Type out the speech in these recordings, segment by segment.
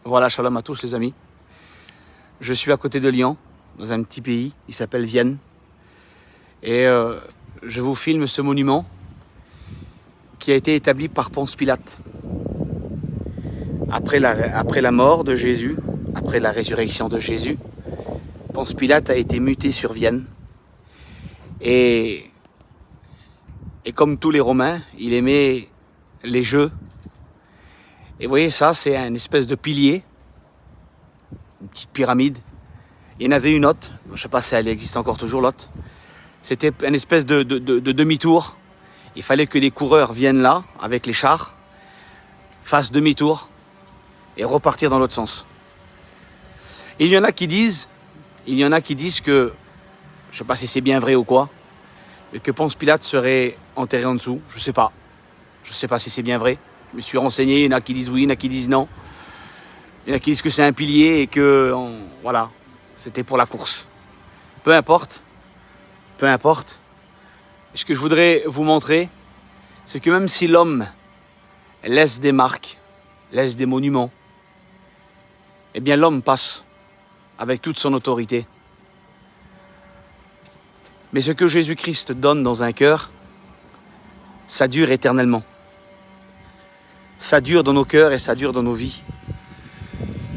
Voilà, shalom à tous les amis. Je suis à côté de Lyon, dans un petit pays, il s'appelle Vienne. Et je vous filme ce monument qui a été établi par Ponce Pilate. Après la mort de Jésus, après la résurrection de Jésus, Ponce Pilate a été muté sur Vienne. Et comme tous les Romains, il aimait les jeux. Et vous voyez, ça, c'est une espèce de pilier, une petite pyramide. Il y en avait une autre, je ne sais pas si elle existe encore toujours, l'autre. C'était une espèce de demi-tour. Il fallait que les coureurs viennent là, avec les chars, fassent demi-tour et repartir dans l'autre sens. Et il y en a qui disent que, je ne sais pas si c'est bien vrai ou quoi, mais que Ponce Pilate serait enterré en dessous. Je ne sais pas. Je ne sais pas si c'est bien vrai. Je me suis renseigné, il y en a qui disent oui, il y en a qui disent non. Il y en a qui disent que c'est un pilier et que, voilà, c'était pour la course. Peu importe. Ce que je voudrais vous montrer, c'est que même si l'homme laisse des marques, laisse des monuments, eh bien l'homme passe avec toute son autorité. Mais ce que Jésus-Christ donne dans un cœur, ça dure éternellement. Ça dure dans nos cœurs et ça dure dans nos vies.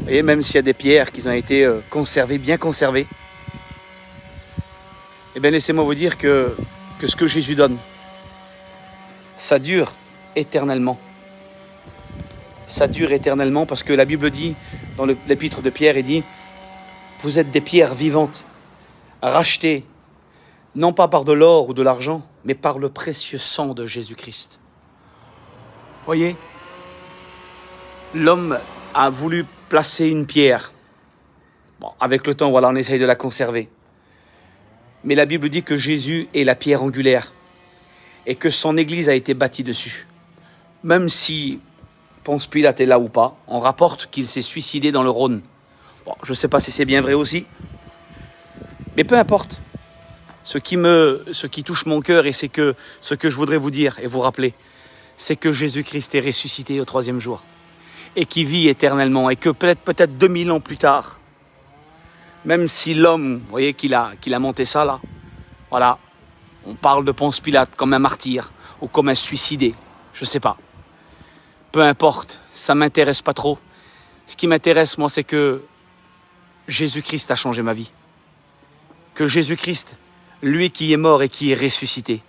Et même s'il y a des pierres qui ont été conservées, bien conservées, eh bien laissez-moi vous dire que ce que Jésus donne, ça dure éternellement. Ça dure éternellement parce que la Bible dit, dans l'épître de Pierre, il dit « Vous êtes des pierres vivantes, rachetées, non pas par de l'or ou de l'argent, mais par le précieux sang de Jésus-Christ. » Voyez, l'homme a voulu placer une pierre. Bon, avec le temps, voilà, on essaye de la conserver. Mais la Bible dit que Jésus est la pierre angulaire et que son église a été bâtie dessus. Même si Ponce Pilate est là ou pas, on rapporte qu'il s'est suicidé dans le Rhône. Bon, je ne sais pas si c'est bien vrai aussi. Mais peu importe. Ce qui touche mon cœur et c'est que ce que je voudrais vous dire et vous rappeler, c'est que Jésus-Christ est ressuscité au 3e jour et qui vit éternellement et que peut-être 2000 ans plus tard, même si l'homme, vous voyez qu'il a monté ça là, voilà, on parle de Ponce Pilate comme un martyr ou comme un suicidé, je ne sais pas. Peu importe, ça ne m'intéresse pas trop. Ce qui m'intéresse, moi, c'est que Jésus-Christ a changé ma vie. Que Jésus-Christ, lui qui est mort et qui est ressuscité,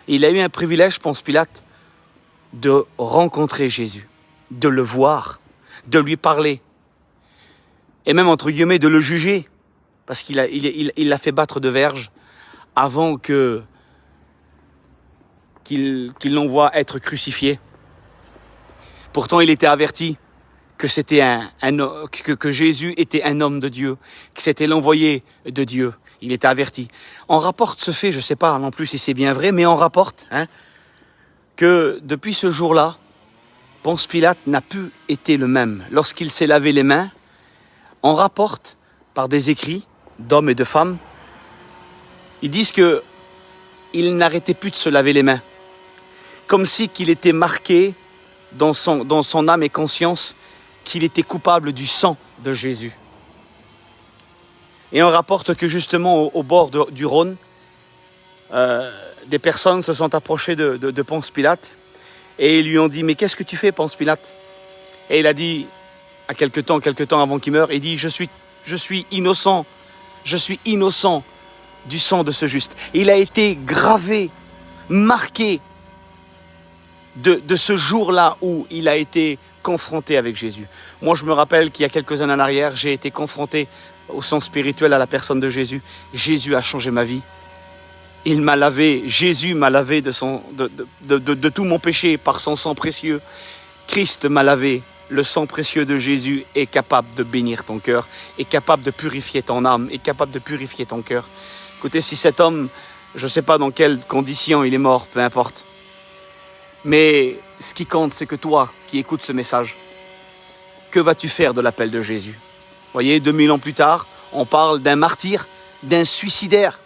il a eu un privilège, Ponce Pilate, de rencontrer Jésus, de le voir, de lui parler, et même, entre guillemets, de le juger, parce qu'il l'a fait battre de verge avant qu'il l'envoie être crucifié. Pourtant, il était averti que que Jésus était un homme de Dieu, que c'était l'envoyé de Dieu. Il était averti. On rapporte ce fait, je ne sais pas non plus si c'est bien vrai, mais on rapporte que depuis ce jour-là, Ponce Pilate n'a plus été le même. Lorsqu'il s'est lavé les mains, on rapporte par des écrits d'hommes et de femmes, ils disent qu'il n'arrêtait plus de se laver les mains. Comme si qu'il était marqué dans son âme et conscience qu'il était coupable du sang de Jésus. Et on rapporte que justement au bord du Rhône, des personnes se sont approchées de Ponce Pilate et ils lui ont dit « Mais qu'est-ce que tu fais, Ponce Pilate ?» Et il a dit, à quelque temps avant qu'il meure, il dit « Je suis innocent du sang de ce juste. » Il a été gravé, marqué de ce jour-là où il a été confronté avec Jésus. Moi, je me rappelle qu'il y a quelques années en arrière, j'ai été confronté au sens spirituel à la personne de Jésus. Jésus a changé ma vie. Il m'a lavé, Jésus m'a lavé de tout mon péché par son sang précieux. Christ m'a lavé. Le sang précieux de Jésus est capable de bénir ton cœur, est capable de purifier ton âme, est capable de purifier ton cœur. Écoutez, si cet homme, je ne sais pas dans quelles conditions il est mort, peu importe. Mais ce qui compte, c'est que toi, qui écoutes ce message, que vas-tu faire de l'appel de Jésus? Vous voyez, 2000 ans plus tard, on parle d'un martyr, d'un suicidaire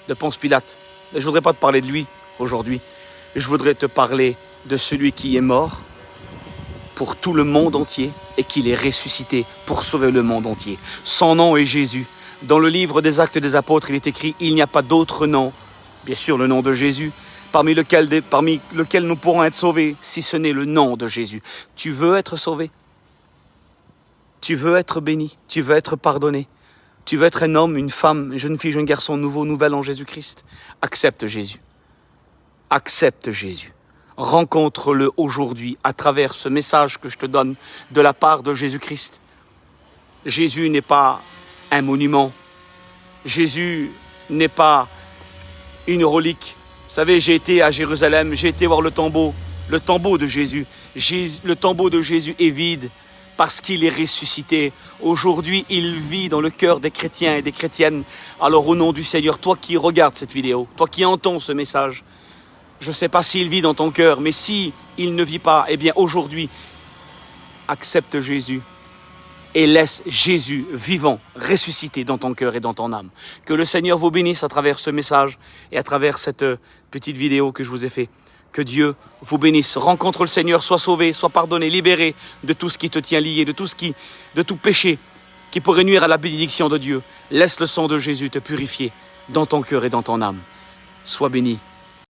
de Ponce Pilate. Et je ne voudrais pas te parler de lui aujourd'hui. Je voudrais te parler de celui qui est mort pour tout le monde entier et qu'il est ressuscité pour sauver le monde entier. Son nom est Jésus. Dans le livre des Actes des Apôtres, il est écrit « Il n'y a pas d'autre nom », bien sûr le nom de Jésus, parmi lequel nous pourrons être sauvés, si ce n'est le nom de Jésus. Tu veux être sauvé? Tu veux être béni? Tu veux être pardonné? Tu veux être un homme, une femme, une jeune fille, jeune garçon, nouveau, nouvelle en Jésus-Christ? Accepte Jésus. Accepte Jésus. Rencontre-le aujourd'hui à travers ce message que je te donne de la part de Jésus-Christ. Jésus n'est pas un monument. Jésus n'est pas une relique. Vous savez, j'ai été à Jérusalem, j'ai été voir le tombeau de Jésus. Le tombeau de Jésus est vide parce qu'il est ressuscité. Aujourd'hui, il vit dans le cœur des chrétiens et des chrétiennes. Alors au nom du Seigneur, toi qui regardes cette vidéo, toi qui entends ce message, je ne sais pas s'il vit dans ton cœur, mais si il ne vit pas, eh bien aujourd'hui, accepte Jésus et laisse Jésus vivant, ressuscité dans ton cœur et dans ton âme. Que le Seigneur vous bénisse à travers ce message et à travers cette petite vidéo que je vous ai fait. Que Dieu vous bénisse. Rencontre le Seigneur, sois sauvé, sois pardonné, libéré de tout ce qui te tient lié, de tout péché qui pourrait nuire à la bénédiction de Dieu. Laisse le sang de Jésus te purifier dans ton cœur et dans ton âme. Sois béni.